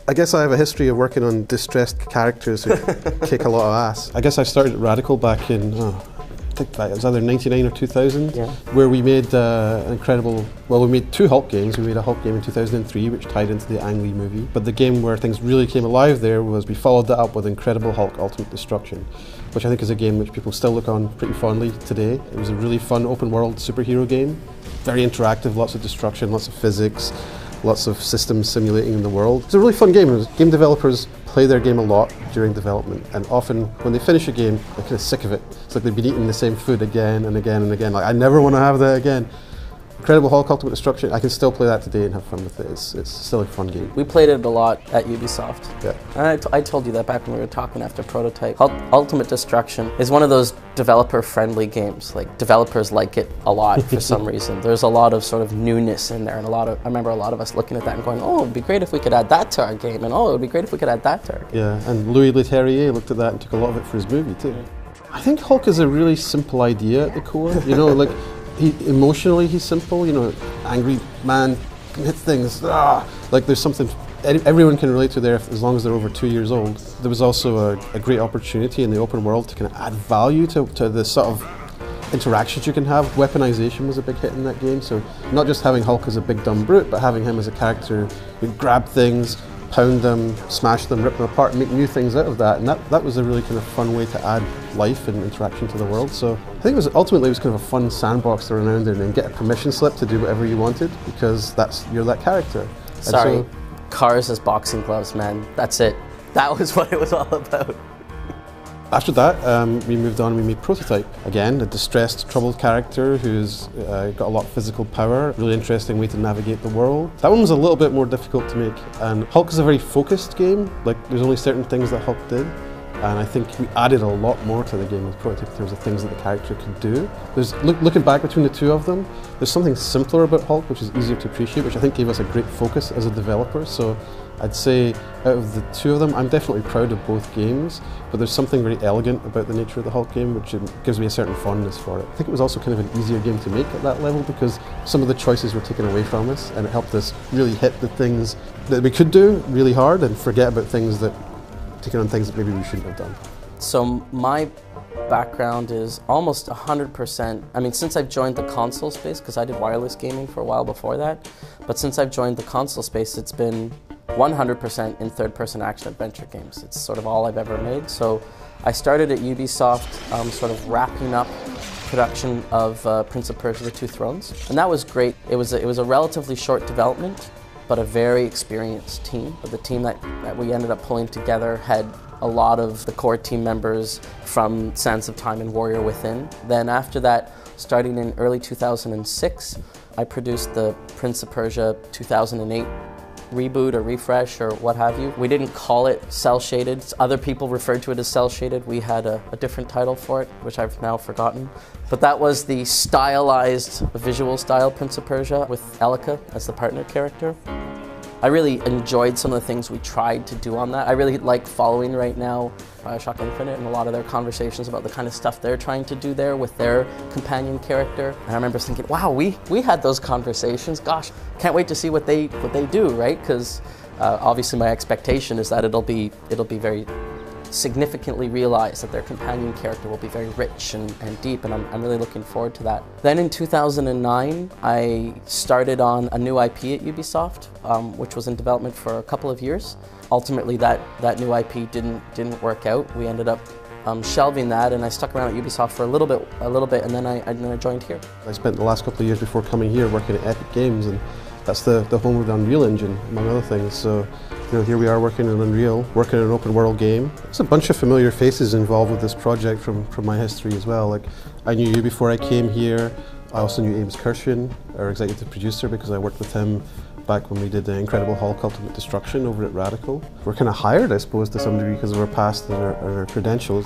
I guess I have a history of working on distressed characters who kick a lot of ass. I guess I started at Radical back in, I think it was either 99 or 2000, where we made an incredible, well, we made two Hulk games. We made a Hulk game in 2003, which tied into the Ang Lee movie. But the game where things really came alive there was we followed that up with Incredible Hulk Ultimate Destruction, which I think is a game which people still look on pretty fondly today. It was a really fun open world superhero game, very interactive, lots of destruction, lots of physics, lots of systems simulating the world. It's a really fun game. Game developers play their game a lot during development, and often when they finish a game, they're kind of sick of it. It's like they've been eating the same food again and again and again. Like, I never want to have that again. Incredible Hulk Ultimate Destruction, I can still play that today and have fun with it. It's still a fun game. We played it a lot at Ubisoft. Yeah. And I told you that back when we were talking after Prototype. Ultimate Destruction is one of those developer-friendly games. Like, developers like it a lot for some reason. There's a lot of sort of newness in there, and I remember a lot of us looking at that and going, oh, it'd be great if we could add that to our game, and oh, it'd be great if we could add that to our game. Yeah, and Louis Leterrier looked at that and took a lot of it for his movie too. I think Hulk is a really simple idea at the core, you know, like, emotionally he's simple, you know, angry man can hit things, like there's something everyone can relate to there as long as they're over 2 years old. There was also a great opportunity in the open world to kind of add value to the sort of interactions you can have. Weaponization was a big hit in that game, so not just having Hulk as a big dumb brute, but having him as a character who grab things, pound them, smash them, rip them apart, and make new things out of that. And that was a really kind of fun way to add life and interaction to the world. So I think ultimately it was kind of a fun sandbox to run around in and get a permission slip to do whatever you wanted, because you're that character. Sorry, cars as boxing gloves, man. That's it. That was what it was all about. After that, we moved on and we made Prototype. Again, a distressed, troubled character who's got a lot of physical power, really interesting way to navigate the world. That one was a little bit more difficult to make, and Hulk is a very focused game. Like, there's only certain things that Hulk did, and I think we added a lot more to the game with Prototype in terms of things that the character could do. Looking back between the two of them, there's something simpler about Hulk which is easier to appreciate, which I think gave us a great focus as a developer. So I'd say out of the two of them, I'm definitely proud of both games, but there's something very elegant about the nature of the Hulk game which gives me a certain fondness for it. I think it was also kind of an easier game to make at that level because some of the choices were taken away from us, and it helped us really hit the things that we could do really hard and forget about things that, taking on things that maybe we shouldn't have done. So my background is almost 100%, I mean, since I've joined the console space, because I did wireless gaming for a while before that, but since I've joined the console space, it's been 100% in third-person action-adventure games. It's sort of all I've ever made. So I started at Ubisoft, sort of wrapping up production of Prince of Persia: The Two Thrones, and that was great. It was a relatively short development, but a very experienced team. The team that we ended up pulling together had a lot of the core team members from Sands of Time and Warrior Within. Then after that, starting in early 2006, I produced the Prince of Persia 2008 reboot or refresh or what have you. We didn't call it cel-shaded. Other people referred to it as cel-shaded. We had a different title for it, which I've now forgotten. But that was the stylized, visual style Prince of Persia with Elika as the partner character. I really enjoyed some of the things we tried to do on that. I really like following right now BioShock Infinite and a lot of their conversations about the kind of stuff they're trying to do there with their companion character. And I remember thinking, wow, we had those conversations. Gosh, can't wait to see what they do, right? Because obviously my expectation is that it'll be very significantly realized, that their companion character will be very rich and deep, and I'm really looking forward to that. Then in 2009, I started on a new IP at Ubisoft, which was in development for a couple of years. Ultimately, that new IP didn't work out. We ended up shelving that, and I stuck around at Ubisoft for a little bit, and then I joined here. I spent the last couple of years before coming here working at Epic Games, and that's the home of the Unreal Engine, among other things. So, you know, here we are working in Unreal, working in an open world game. There's a bunch of familiar faces involved with this project from my history as well. Like, I knew you before I came here. I also knew Ames Kirshen, our executive producer, because I worked with him back when we did the Incredible Hulk Ultimate Destruction over at Radical. We're kind of hired, I suppose, to some degree because of our past and our credentials.